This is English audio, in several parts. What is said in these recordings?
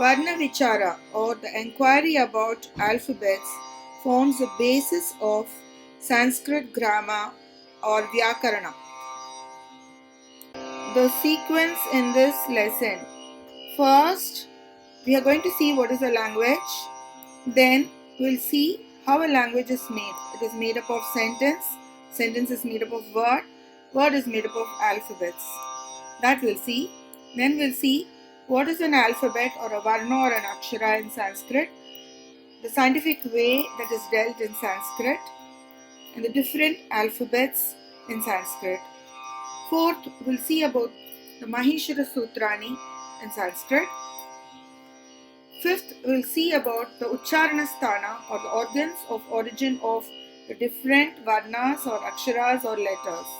Varna Vichara, or the enquiry about alphabets, forms the basis of Sanskrit grammar or Vyakarana. The sequence in this lesson: first, we are going to see what is a language. Then, we'll see how a language is made. It is made up of sentence. Sentence is made up of word. Word is made up of alphabets. That we'll see. Then we'll see what is an alphabet or a varna or an akshara in Sanskrit, the scientific way that is dealt in Sanskrit, and the different alphabets in Sanskrit. Fourth, we'll see about the Maheshwara Sutrani in Sanskrit. Fifth, we'll see about the Ucharana Sthana, or the organs of origin of the different varnas or aksharas or letters.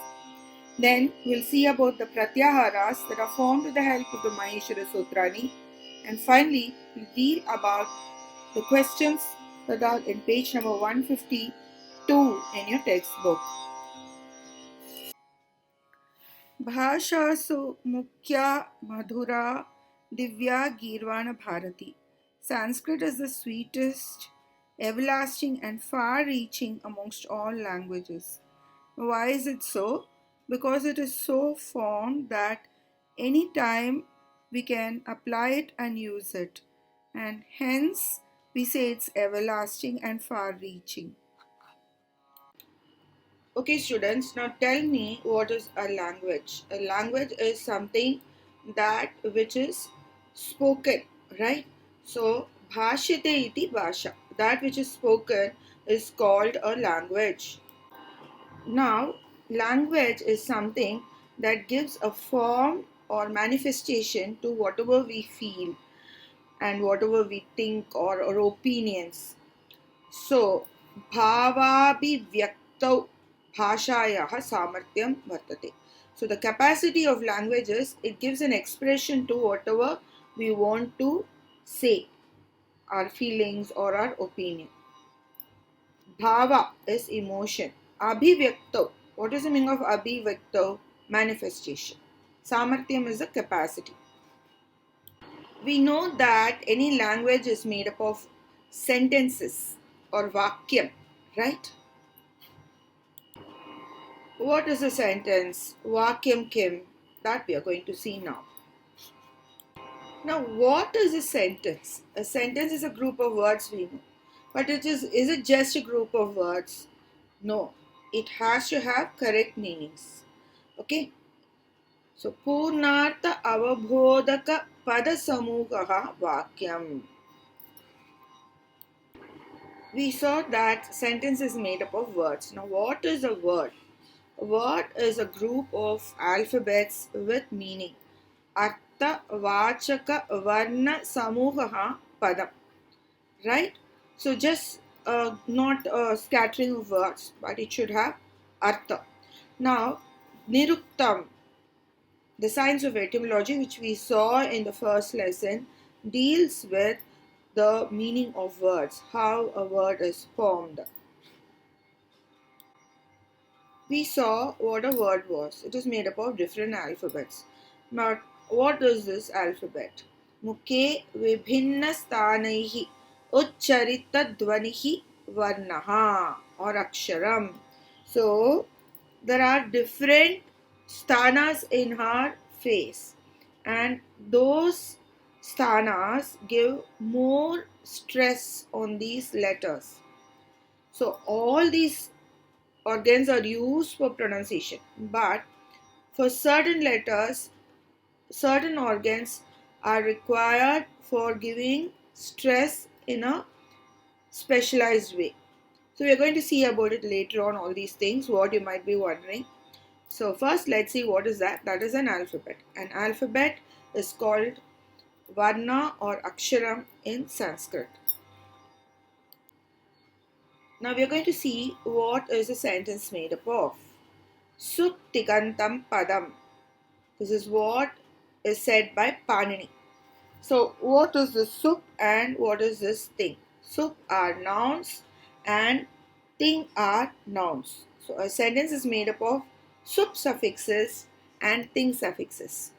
Then we'll see about the pratyaharas that are formed with the help of the Maheshwara Sutrani. And finally, we'll deal about the questions that are in page number 152 in your textbook. Bhashasu Mukhya Madhura Divya Girvana Bharati. Sanskrit is the sweetest, everlasting, and far reaching amongst all languages. Why is it so? Because it is so formed that any time we can apply it and use it, and hence we say it's everlasting and far reaching. Okay, students, now tell me, what is a language? A language is something that which is spoken, right? So, bhashyate iti bhasha. That which is spoken is called a language. Now, language is something that gives a form or manifestation to whatever we feel and whatever we think, or our opinions. So, bhavabhivyakta bhashayaha samartyam vartate. So, the capacity of languages, it gives an expression to whatever we want to say, our feelings or our opinion. Bhava is emotion. Abhivyakta, what is the meaning of abhivyakta? Manifestation. Samartyam is the capacity. We know that any language is made up of sentences or vakyam, right? What is a sentence? Vakyam kim. That we are going to see now. Now, what is a sentence? A sentence is a group of words, we know. But is it just a group of words? No. It has to have correct meanings. Okay? So, Purnartha Avabodhaka Pada Samugaha Vakyam. We saw that sentence is made up of words. Now, what is a word? A word is a group of alphabets with meaning. Artha Vachaka Varna Samuhaha Padam. Right? So, just not a scattering of words, but it should have Artha. Now, Niruktam, the science of etymology, which we saw in the first lesson, deals with the meaning of words, how a word is formed. We saw what a word was. It is made up of different alphabets. Now, what is this alphabet? Mukhe vibhinna sthanaihi ucharita dvanihi varnaha or aksharam. So, there are different sthanas in her face, and those sthanas give more stress on these letters. So, all these organs are used for pronunciation, but for certain letters, certain organs are required for giving stress in a specialized way. So we are going to see about it later on, all these things, what you might be wondering. So first, let's see what is that. That is an alphabet. An alphabet is called varna or aksharam in Sanskrit. Now we are going to see what is a sentence made up of. Suktigantam padam. This is what is said by Panini. So, what is the sup and what is this thing? Sup are nouns and thing are nouns. So, a sentence is made up of sup suffixes and thing suffixes.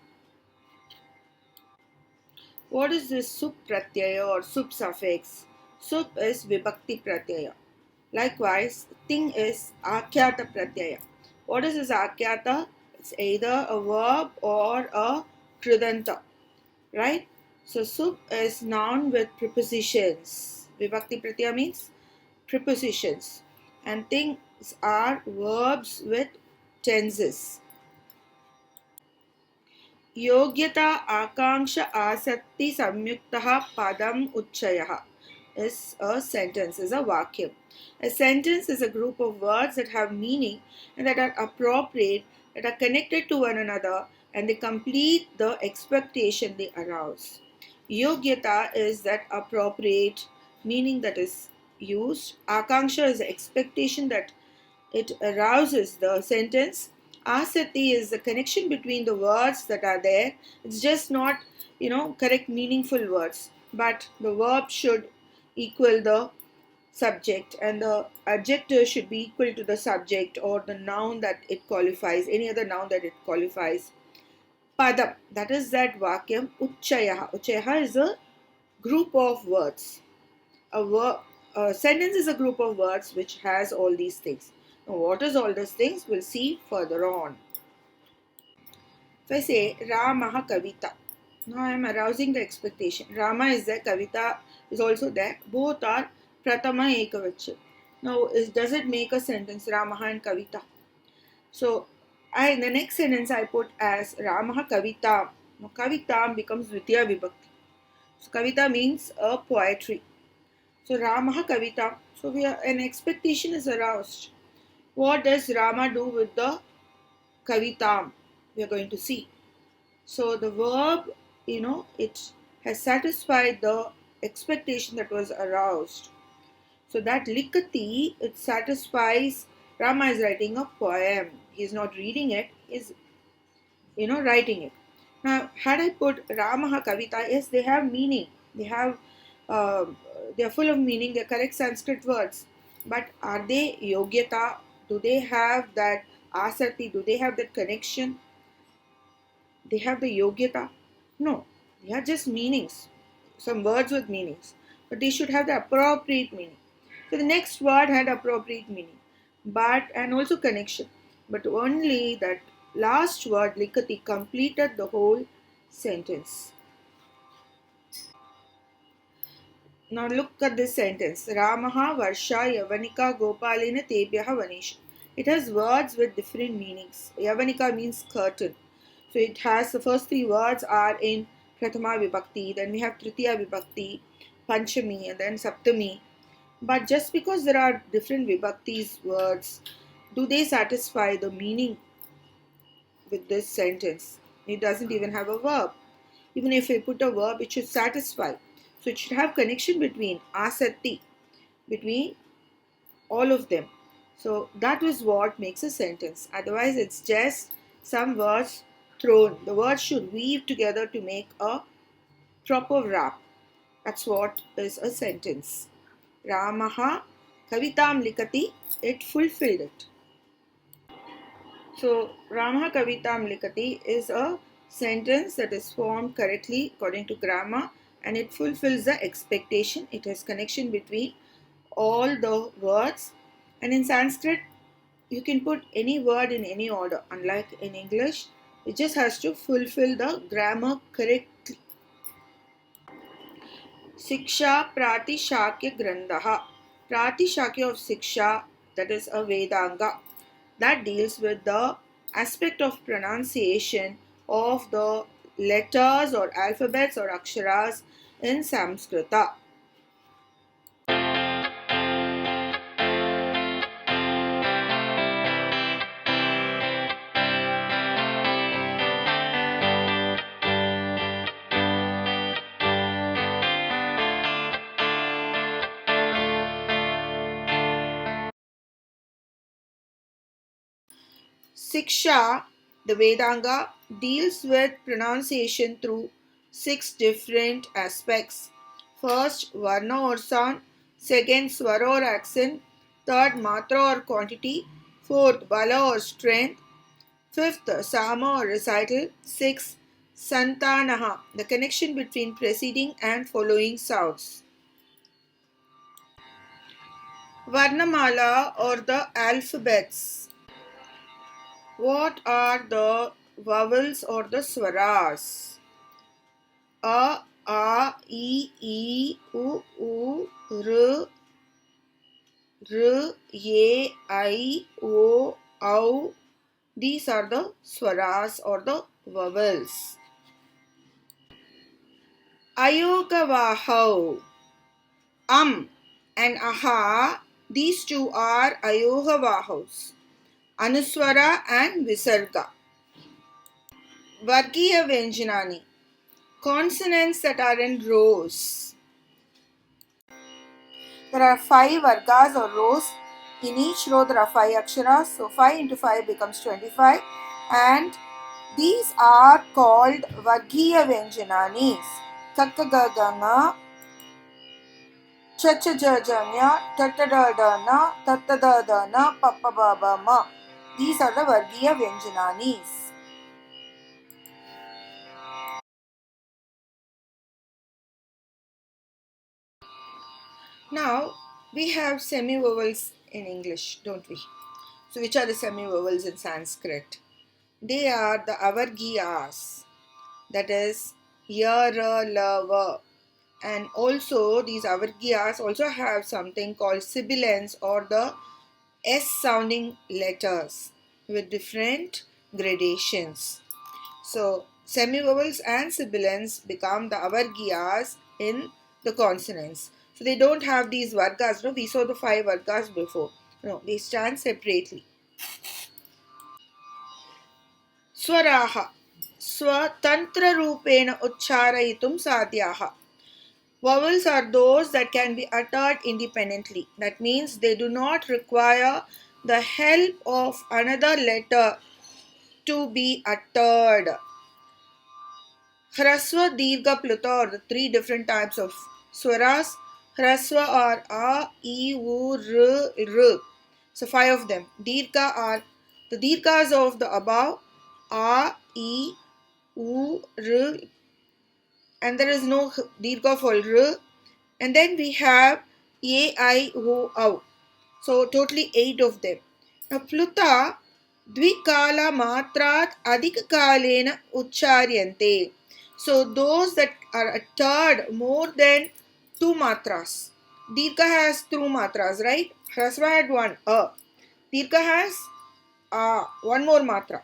What is this sup pratyaya or sup suffix? Sup is vibhakti pratyaya. Likewise, ting is akyata pratyaya. What is this akyata? It's either a verb or a kridanta, right? So sup is noun with prepositions. Vibhakti pratyaya means prepositions, and things are verbs with tenses. योग्यता आकांक्ष आसक्ति संयुक्तः padam uchayah is a sentence, is a vakyam. A sentence is a group of words that have meaning and that are appropriate, that are connected to one another, and they complete the expectation they arouse. Yogyata is that appropriate meaning that is used. Akanksha is the expectation that it arouses the sentence. Asati is the connection between the words that are there. It's just not, correct meaningful words, but the verb should equal the subject and the adjective should be equal to the subject or the noun that it qualifies, any other noun that it qualifies. Padam, that is that vakyam. Uchayah. Uchayah is a group of words. A sentence is a group of words which has all these things. Now, what is all these things? We'll see further on. If I say Ramaha Kavita, now I am arousing the expectation. Rama is there, Kavita is also there. Both are Pratama Ekavachya. Now, does it make a sentence, Ramaha and Kavita? So, in the next sentence I put as Ramaha Kavita. Now, Kavita becomes Dvitiya Vibhakti. So, Kavita means a poetry. So Ramaha Kavita. So an expectation is aroused. What does Rama do with the Kavitam? We are going to see. So the verb, it has satisfied the expectation that was aroused. So that likati, it satisfies. Rama is writing a poem. He is not reading it. He is, writing it. Now, had I put Ramaha Kavita, yes, they have meaning. Uh, they are full of meaning. They are correct Sanskrit words. But are they yogyata? Do they have that asati? Do they have that connection? They have the yogyata? No, they are just meanings. Some words with meanings. But they should have the appropriate meaning. So the next word had appropriate meaning. And also connection. But only that last word, likati, completed the whole sentence. Now look at this sentence. Ramaha Varsha Yavanika Gopalina Tebhyaha Vanisha. It has words with different meanings. Yavanika means curtain. So it has the first three words are in Prathama Vibhakti, then we have Tritiya Vibhakti, Panchami, and then Saptami. But just because there are different Vibhaktis words, do they satisfy the meaning with this sentence? It doesn't even have a verb. Even if we put a verb, it should satisfy. So it should have connection between asati, between all of them. So that is what makes a sentence. Otherwise, it's just some words thrown. The words should weave together to make a proper wrap. That's what is a sentence. Ramaha Kavitam Likati, it fulfilled it. So, Ramaha Kavitam Likati is a sentence that is formed correctly according to grammar and it fulfills the expectation. It has connection between all the words. And in Sanskrit, you can put any word in any order. Unlike in English, it just has to fulfill the grammar correctly. Siksha Pratishakya Grandaha. Pratishakya of Siksha, that is a Vedanga, that deals with the aspect of pronunciation of the letters or alphabets or aksharas in Samskrita. Siksha, the Vedanga, deals with pronunciation through 6 different aspects. First, Varna or sound. Second, Swara or accent. Third, Matra or quantity. Fourth, Bala or strength. Fifth, Sama or recital. Sixth, Santanaha, the connection between preceding and following sounds. Varnamala or the alphabets. What are the vowels or the swaras? A, I, U, R, Ye, I, O, Au. These are the swaras or the vowels. Ayogavahau. And aha, these two are ayogavahus. Anuswara and Visarga. Vargiya Vyanjanani. Consonants that are in rows. There are 5 vargas or rows. In each row there are 5 aksharas. So 5 into 5 becomes 25. And these are called Vargiya Vyanjananis. Kakkagaganga, Chachajajanya, Tattadadana, Tattadadana, Pappababama. These are the Vargiya Vyanjananis. Now, we have semi-vowels in English, don't we? So, which are the semi-vowels in Sanskrit? They are the avargiyas, that is, ya, ra, la, va. And also, these avargiyas also have something called sibilants or the S sounding letters with different gradations. So, semivowels and sibilants become the avargiyas in the consonants. So, they don't have these vargas. No, we saw the 5 vargas before. No, they stand separately. Swaraha. Swatantra rupena ucharayitum sadhyaha. Vowels are those that can be uttered independently. That means they do not require the help of another letter to be uttered. Hraswa, Dirgha, Pluta are the 3 different types of swaras. Hraswa are A, I, U, R. So 5 of them. Dirgha are the Dirghas of the above. A, I, U, R. And there is no Dirgha for R. And then we have A, I, O, Au. So totally 8 of them. Now Pluta, Dvikala matrat adhikakalena ucharyante. So those that are uttered more than 2 matras. Dirgha has 2 matras, right? Hrasva had 1, a. Dirgha has one more matra.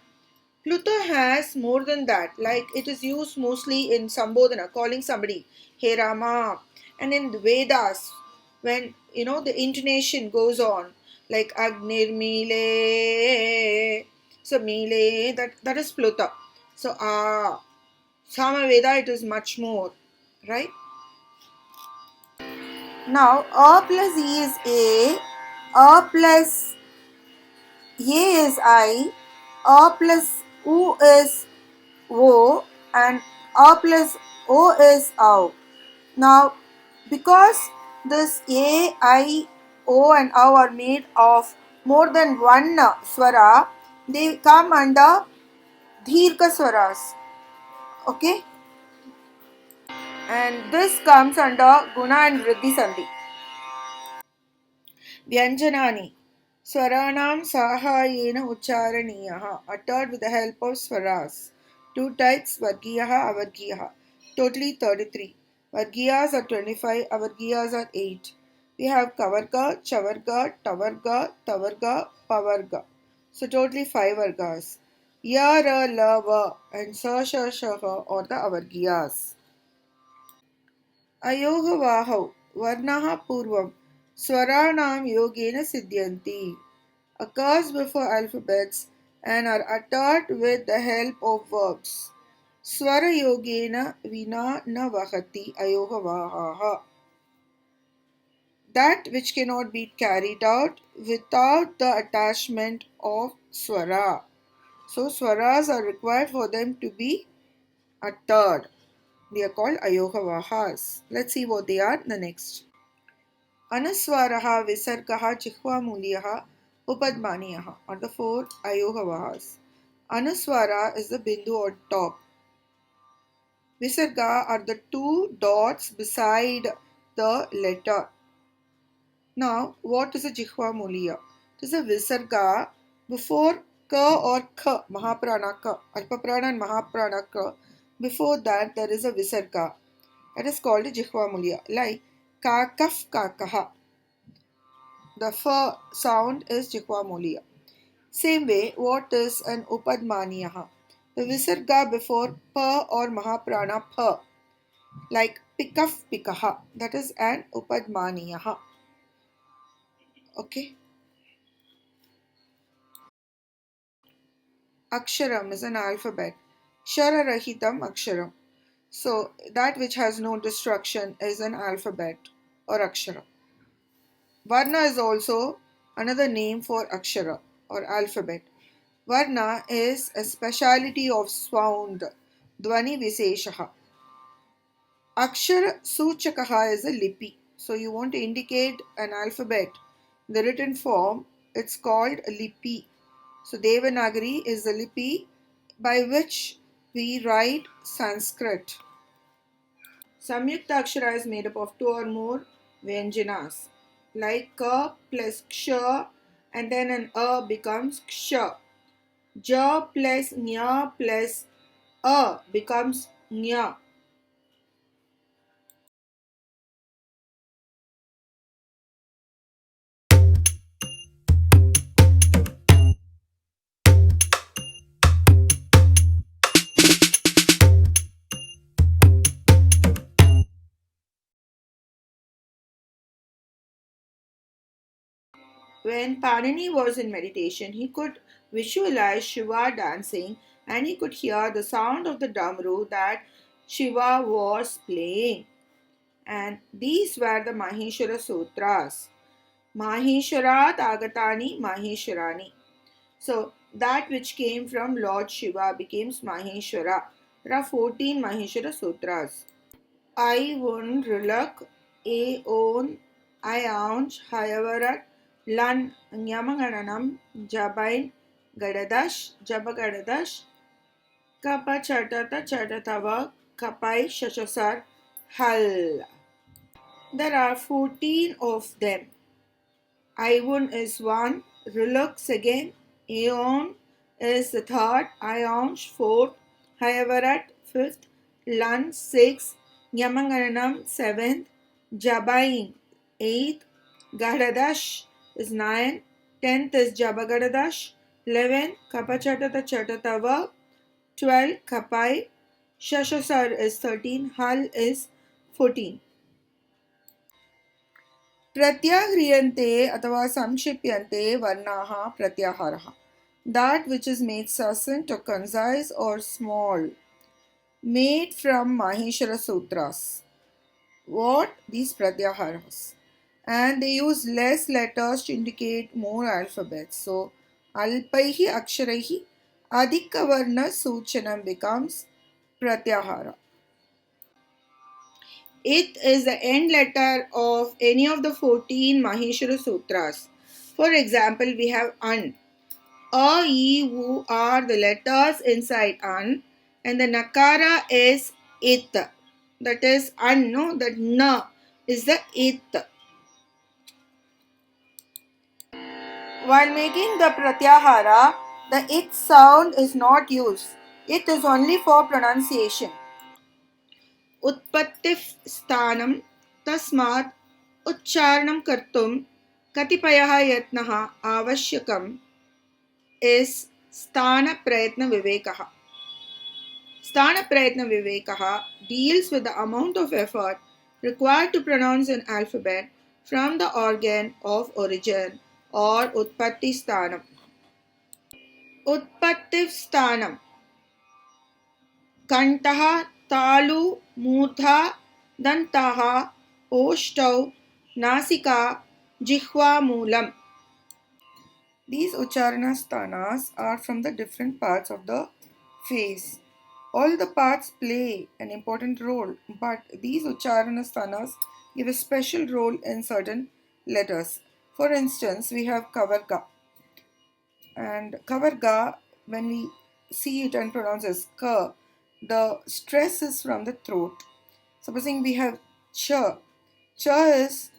Pluta has more than that, like it is used mostly in Sambodhana, calling somebody, Hey Rama. And in the Vedas, when the intonation goes on, like Agnir Mile, so Mile, that is Pluta. So Samaveda, it is much more, right? Now, A plus E is A plus A is A plus U is O, and A plus O is OW. Now, because this A, I, O and OW are made of more than one swara, they come under Dhirka swaras. Okay? And this comes under Guna and Vriddhi Sandhi. Vyanjanani. Swaranam sahayena ucharaniyaha, uttered with the help of swaras. 2 types, Vargiyaha, Avargiyaha. Totally 33. Vargiyas are 25, Avargiyas are 8. We have Kavarga, Chavarga, Tavarga, Tavarga, Pavarga. So totally 5 Vargas. Ya, Ra, La, Va and Sa, Sha, Shaha or the Avargiyas. Ayogavahau Varnaha Purvam Swaranam Yogena Siddhyanti, occurs before alphabets and are uttered with the help of verbs. Swara Yogena Vina Na Vahati Ayogavaha, that which cannot be carried out without the attachment of swara. So swaras are required for them to be uttered. They are called ayogavahas. Let's see what they are in the next. Anuswaraha, Visargaha, Jikhvamuliyaha, Upadmaniyaha are the 4 ayogavahas. Anuswara is the bindu on top. Visarga are the two dots beside the letter. Now, what is a Jihva Muliya? It is a Visarga before Ka or Kha, Mahaprana Ka, Alpaprana and Mahaprana Ka. Before that, there is a Visarga. It is called a Jihva Muliya. Like Kakaf Kakaha. The F sound is Jihva Muliya. Same way, what is an Upadmaniyaha? The Visarga before Pa or Mahaprana Pa. Like Pikaf Pikaha. That is an Upadmaniyaha. Okay. Aksharam is an alphabet. Shararahitam Aksharam. So that which has no destruction is an alphabet or Akshara. Varna is also another name for Akshara or alphabet. Varna is a speciality of sound, Dvani Viseshaha. Akshara Suchakaha is a lipi. So you want to indicate an alphabet, the written form, it's called a lipi. So Devanagari is the lipi by which we write Sanskrit. Samyukta Akshara is made up of two or more Vyanjanas, like Ka plus Ksha, and then an A becomes Ksha. Ja plus Nya plus A becomes Nya. When Panini was in meditation, he could visualize Shiva dancing and he could hear the sound of the damru that Shiva was playing. And these were the Maheshwara Sutras. Maheshwarat Agatani Maheshwarani. So that which came from Lord Shiva becomes Maheshwara. There are 14 Maheshwara Sutras. I won Rilak, A on, I ounce, Hayavarat, Lan, Nyamangananam, Jabain, Gadadash, Jabagadadash, Kapa Chatata Chatatava, Kapai Shashasar, Hal. There are 14 of them. Ion is one, Riluk second, Aeon is the third, Ionsh fourth, Hayavarat fifth, Lan sixth, Yamanganam seventh, Jabain eighth, Gadadash is nine, 10th is Jabagadadash, 11 Kapachatata Chatatava, 12 Kapai, Shashasar is 13, Hal is 14. प्रत्याह्रियन्ते अथवा संक्षिप्यन्ते वर्णाः प्रत्याहारः. That which is made succinct or concise or small, made from Maheshwara Sutras. What? These pratyaharas. And they use less letters to indicate more alphabets. So, alpaihi aksharaihi adhika varna suchanam becomes pratyahara. It is the end letter of any of the 14 Maheshwara Sutras. For example, we have An. A, E, U are the letters inside An, and the Nakara is It. That is An, no? That Na is the It. While making the Pratyahara, the It sound is not used. It is only for pronunciation. उत्पत्तिः स्थानं तस्मात् उच्चारणं कर्तुं कतिपयः यत्नः आवश्यकम् is स्थानप्रयत्नविवेकः. स्थानप्रयत्नविवेकः deals with the amount of effort required to pronounce an alphabet from the organ of origin or उत्पत्ति स्थानम. उत्पत्ति स्थानम कंठः तालु मूर्धा दंताः ओष्ठौ नासिका जिह्वा Moolam. These Ucharana sthanas are from the different parts of the face. All the parts play an important role, but these Ucharana sthanas give a special role in certain letters. For instance, we have Kavarga. And Kavarga, when we see it and pronounce as Ka, the stress is from the throat. Supposing we have ch. Ch is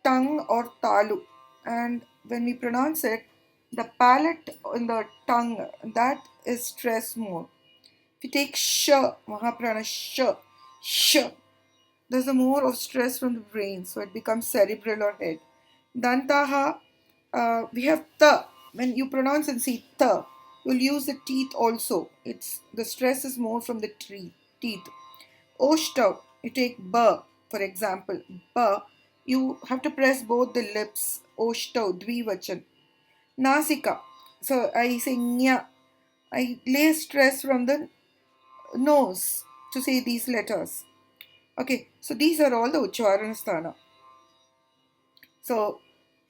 tongue or talu, and when we pronounce it, the palate in the tongue, that is stress more. If you take sh, Mahaprana sh, there's a more of stress from the brain, so it becomes cerebral or head. Dantaha, we have ta. When you pronounce and see ta, you'll use the teeth also. It's the stress is more from the teeth. Oshtav, you take ba, for example, ba, you have to press both the lips. Oshtav, dvivachan. Nasika, so I say nya. I lay stress from the nose to say these letters. Okay, so these are all the Uchvarana sthana. So,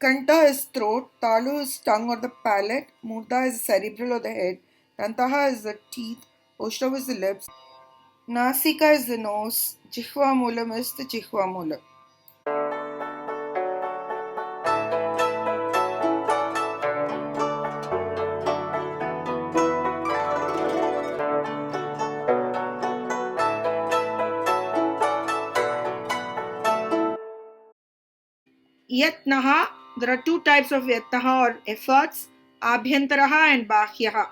Kanta is throat, Talu is tongue or the palate, Murda is cerebral or the head, Dantaha is the teeth, Oshtav is the lips, Nasika is the nose, Jihva Moolam is the Jihva Moolam. Yatnaha, there are two types of yatnaha or efforts, Abhyantaraha and Bahyaha.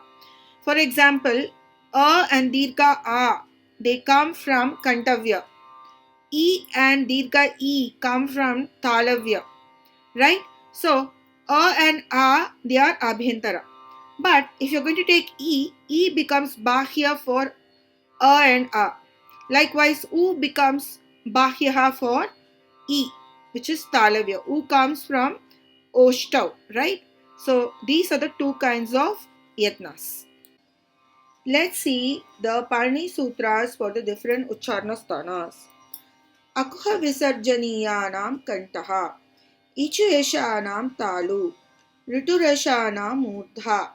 For example, A and Dirgha A, they come from Kantavya. E and Dirgha E come from Talavya. Right? So, A and A, they are Abhyantara. But if you're going to take E, E becomes Bahya for A and A. Likewise, U becomes Bahyaha for E, which is Talavya. U comes from Oshtav, right? So, these are the two kinds of yatnas. Let's see the Parni Sutras for the different Ucharna sthanas. Akuha Visarjaniyanam Kantaha, Ichuyeshanam Talu, Riturashanam Murdha,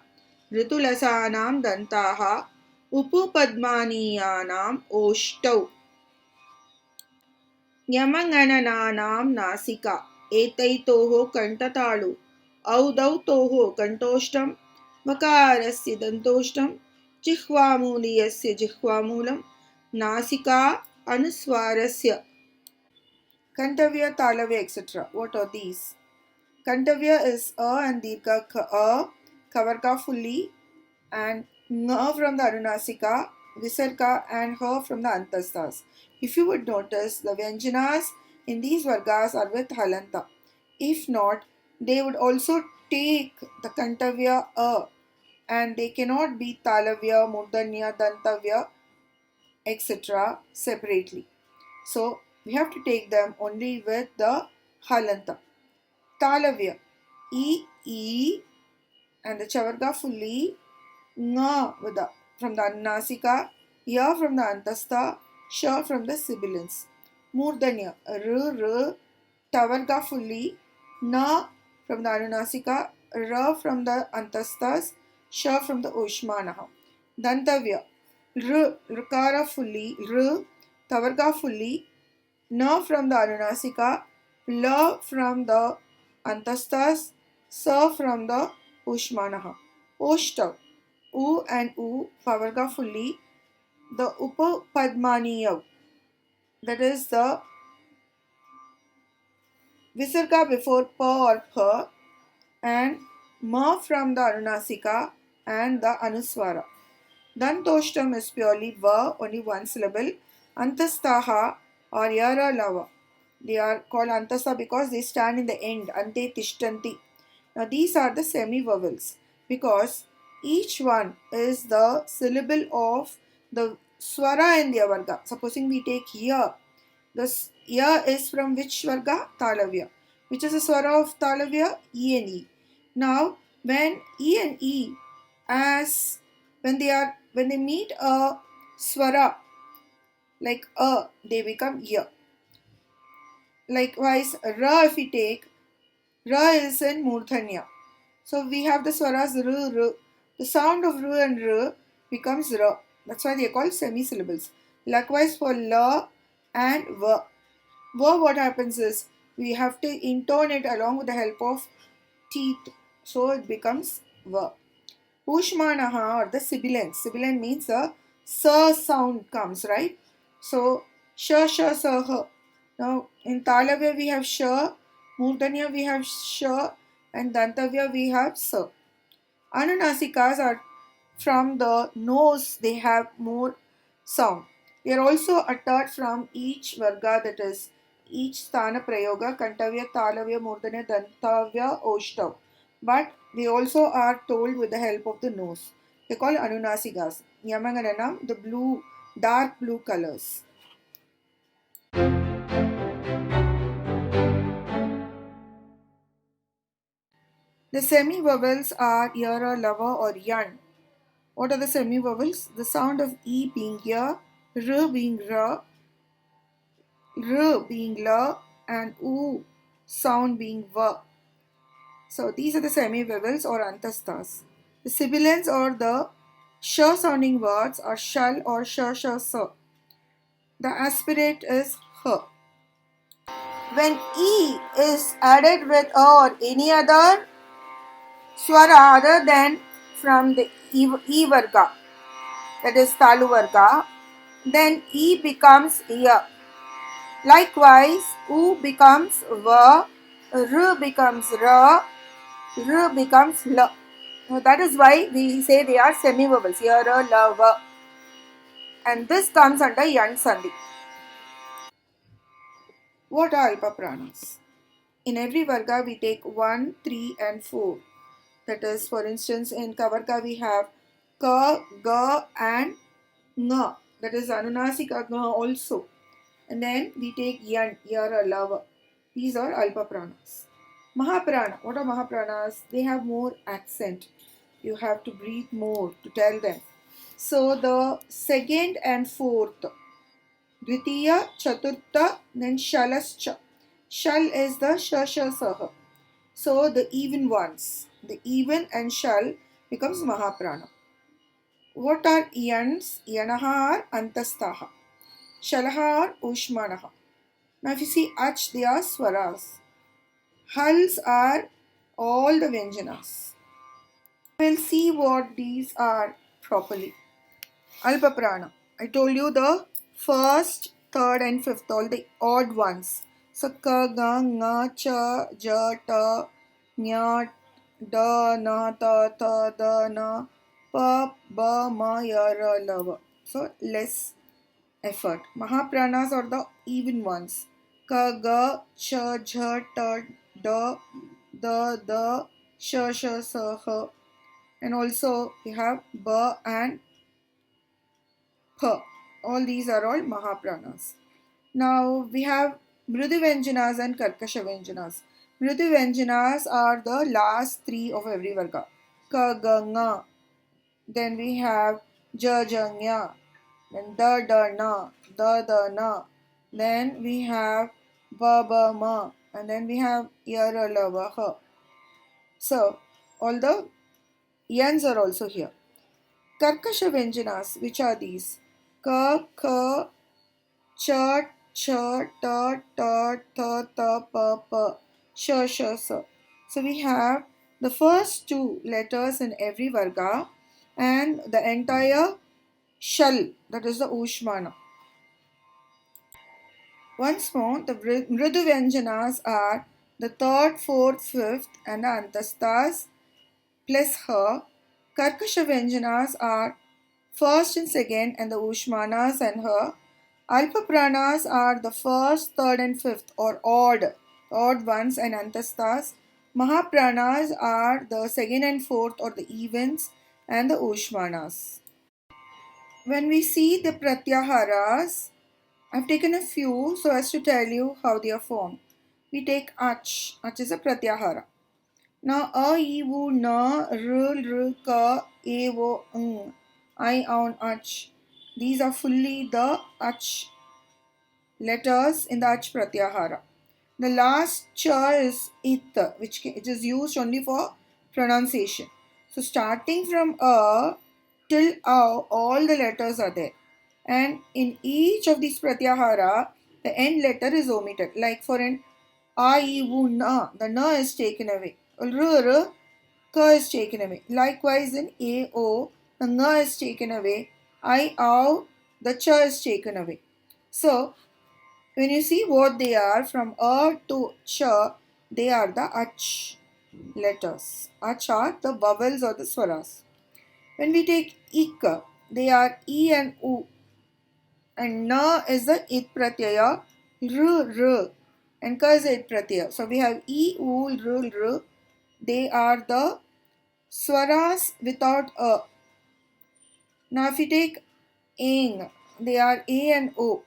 Ritulasanam Dantaha, Upupadmaniyanam Oshtau, Yamanganananam Nasika, Etaitoho Kantatalu, Audautoho Kantostam, Makarasya Dantostam, Jihvamuliyasya Jihvamulam, Nasika Anuswarasya, Kantavya, Talavya, etc. What are these? Kantavya is A and Dirgha A, Kavarka fully, and Nga from the Anunasika, Visarga and Her from the Antastas. If you would notice, the Vyanjanas in these Vargas are with Halanta. If not, they would also take the Kantavya A, and they cannot be Talavya, Murdanya, Dantavya, etc. separately. So, we have to take them only with the Halanta. Talavya, E, and the Chavarga fully, Nga with the, from the Anasika, Ya from the Antastha, Sha from the sibilants. Murdanya, R, Tavarga fully, Na from the Anunasika, Ra from the Antasthas, Sha from the Ushmanaha. Dantavya, Rukara fully, R, Tavarga fully, Na from the Anunasika, La from the Antastas, Sa from the Ushmanaha. Oshtav, U and U, Pavarga fully, the Upapadmaniyav, that is the Visarga before Pa or Pa, and Ma from the Anunasika and the Anuswara. Dantoshtam is purely Va, only one syllable. Antastaha or Yara Lava. They are called Antasta because they stand in the end. Ante Tishtanti. Now these are the semi-vowels because each one is the syllable of the swara in their varga. Supposing we take Ya. This Ya is from which varga? Talavya. Which is the swara of Talavya? E and E. Now when E and E, as when they meet a swara like A, they become Ya. Likewise, Ra, if we take, Ra is in Murdhanya. So we have the swaras R, R. The sound of R and R becomes Ra. That's why they are called semi-syllables. Likewise for La and Va. Va, what happens is, we have to intone it along with the help of teeth. So it becomes Va. Ushmanaha or the sibilant. Sibilant means a sa sound comes, right? So sh, sh, sa, ha. Now in Talavya we have sh, Murdanya we have sh, and Dantavya we have sa. Anunasikas are from the nose, they have more sound. They are also uttered from each varga, that is, each sthana prayoga, kantavya, talavya, murdanya, dantavya, oshtav. But they also are told with the help of the nose. They call anunasikas. Yamagananam, the blue, dark blue colors. The semi vowels are yara, lava, or yan. What are the semi vowels? The sound of E being ya, R being ra, R being la, and U sound being va. So these are the semi vowels or antastas. The sibilants or the sh sounding words are shall or sh sh sa. The aspirate is h. When E is added with a or any other swara other than from the E varga, that is Talu varga, then E becomes ya. Likewise, U becomes va, R becomes ra, R becomes la. Now that is why we say they are semi-vowels. Ya, ra, la, va. And this comes under yan sandhi. What are alpa pranas? In every varga we take 1, 3 and 4. That is, for instance, in kavarga we have ka, ga and nga. That is anunasika nga also. And then we take yan, yara, lava. These are alpa pranas. Mahaprana. What are Mahapranas? They have more accent. You have to breathe more to tell them. So the second and fourth, Dvitiya, Chaturtha, then Shalascha. Shal is the Shasha Saha. So the even ones, the even and shal becomes Mahaprana. What are Yans? Yanaha are Antastaha. Shalaha are Ushmanaha. Now if you see Ach, they are Swaras. Hals are all the Vyanjanas. We'll see what these are properly. Alpa Prana. I told you the first, third, and fifth, all the odd ones. So ka, ga, nga, cha, ja, ta, nya, da, na, ta, ta, da, na, pa, ba, ma, ya, ra, la, va. So less effort. Mahapranas are the even ones. Ka, ga, cha, ja, ta, da, da, sha, sa, ha. And also we have ba and pa. All these are all Mahapranas. Now we have Mridu Vyanjanas and Karkasha Vyanjanas. Mridu Vyanjanas are the last three of every varga. Ka, ga, nga. Then we have ja, ja, nya. Then da, da, na. Da, da, na. Then we have ba, ba, ma. And then we have ya, ra, la, va, ha. So all the yans are also here. Karkasha Vyanjanas, which are these? Ka, ka, cha, cha, ta, ta, tha, tha, pa, pa, sha, sha, sa. So we have the first two letters in every varga and the entire shal, that is the Ushmana. Once more, the Mridu Vyanjanas are the third, fourth, fifth and the Antastas plus her. Karkasha Vyanjanas are first and second and the Ushmanas and her. Alpa Pranas are the first, third and fifth or odd ones and Antastas. Mahapranas are the second and fourth or the evens and the Ushmanas. When we see the Pratyaharas, I've taken a few so as to tell you how they are formed. We take Ach. Ach is a Pratyahara. Now, a, e, u, na, r, ka, e, o, ng, I, on, ach. These are fully the ach letters in the ach pratyahara. The last cha is it, which it is used only for pronunciation. So, starting from a till a, all the letters are there. And in each of these pratyahara, the end letter is omitted. Like for an a, e, u, na, the na is taken away. R, ka is taken away. Likewise in A, O, the nga is taken away. I, ow, the cha is taken away. So, when you see what they are from a to cha, they are the ach letters. Ach are the vowels or the swaras. When we take ik, they are e and u, and na is the it pratyaya, r, and ka is the it pratyaya. So we have e, u, r. They are the swaras without a. Now if you take ing, they are a and o,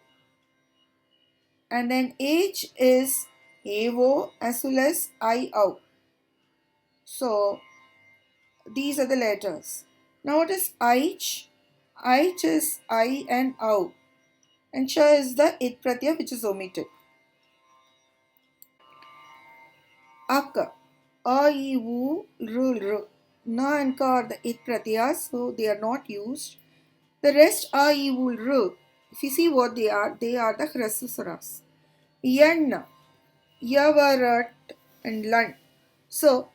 and then h is avo as well as I, ow. So these are the letters. Now what is ich? Ich is I and ow, and cha is the it pratyaya which is omitted. Ak, a, I, u, r. Na and ka are the it pratyayas, so they are not used. The rest a, I, u, r. If you see what they are the hrasva swaras. Yan, yavarat, and lan. So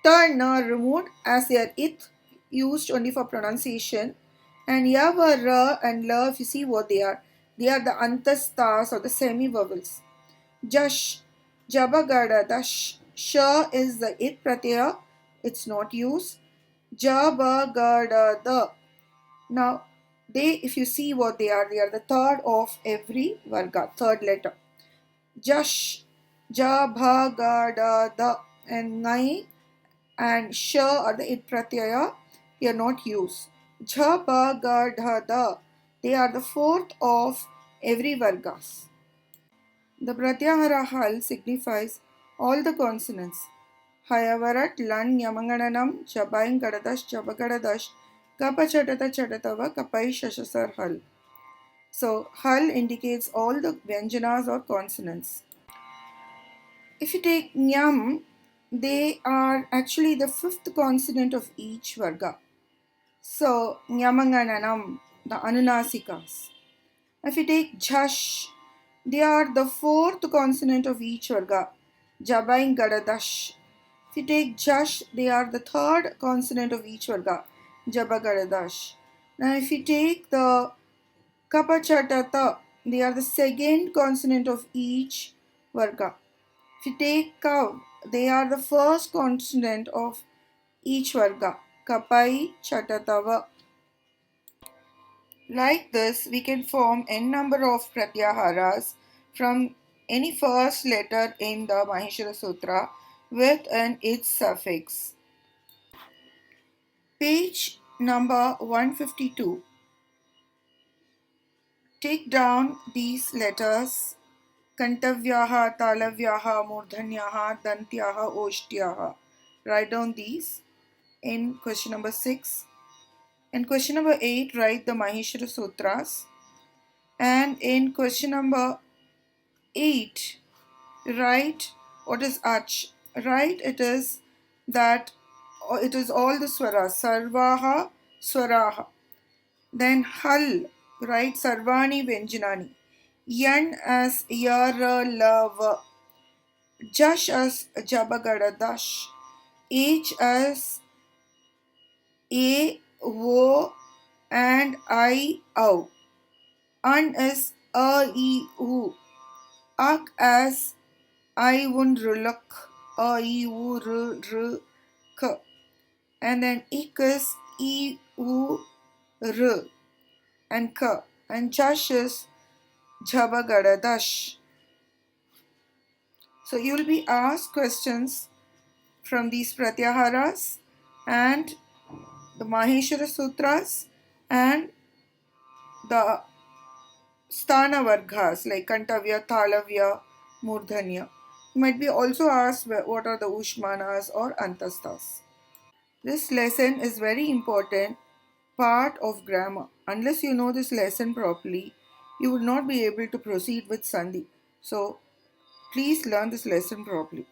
ta and na are removed as they are it, used only for pronunciation. And yavara and la, if you see what they are the antastas or the semi vowels. Jash, jabagada, dash. Sha is the it pratyaya, it's not used. Jabagada, the. Now, they, if you see what they are the third of every varga, third letter. Jash, jabagada, the, and nai and sha are the it pratyaya, they are not used. Jabagada, the, they are the fourth of every vargas. The pratyahara hal signifies all the consonants. Hayavarat, lan, yamangananam, chabain kadadash, chabakadadash, kapachatata chatatava, kapai shashasar hal. So, hal indicates all the vyanjanas or consonants. If you take nyam, they are actually the fifth consonant of each varga. So, nyamangananam, the anunasikas. If you take jhash, they are the fourth consonant of each varga. Jabain gadadash. If you take jash, they are the third consonant of each varga. Jabagadadash. Now if you take the kapachatata, they are the second consonant of each varga. If you take kav, they are the first consonant of each varga. Kapai chatatava. Like this, we can form n number of pratyaharas from any first letter in the Maheshwara Sutra with an its suffix. Page number 152. Take down these letters: Kantavyaha, Talavyaha, Murdhanyaha, Dantyaha, Oshtyaha. Write down these in question number 6. In question number 8, write the Maheshwara Sutras. And in question number 8, write what is ach. Write it is all the swaras. Sarvaha, swaraha. Then hal, write sarvani vyanjanani. Yan as yara lava. Jash as jabagada dash. H as a, wo, and I, ow. An as a, I, u. Ak as I, un, rulak. A, I, u, r, k. And then ik is I, u, r, and k. And chash is jabagada dash. So you will be asked questions from these pratyaharas and the Maheshwara Sutras and the Sthana Vargas like Kantavya, Talavya, Murdhanya. You might be also asked what are the Ushmanas or Antastas. This lesson is very important part of grammar. Unless you know this lesson properly, you will not be able to proceed with Sandhi. So please learn this lesson properly.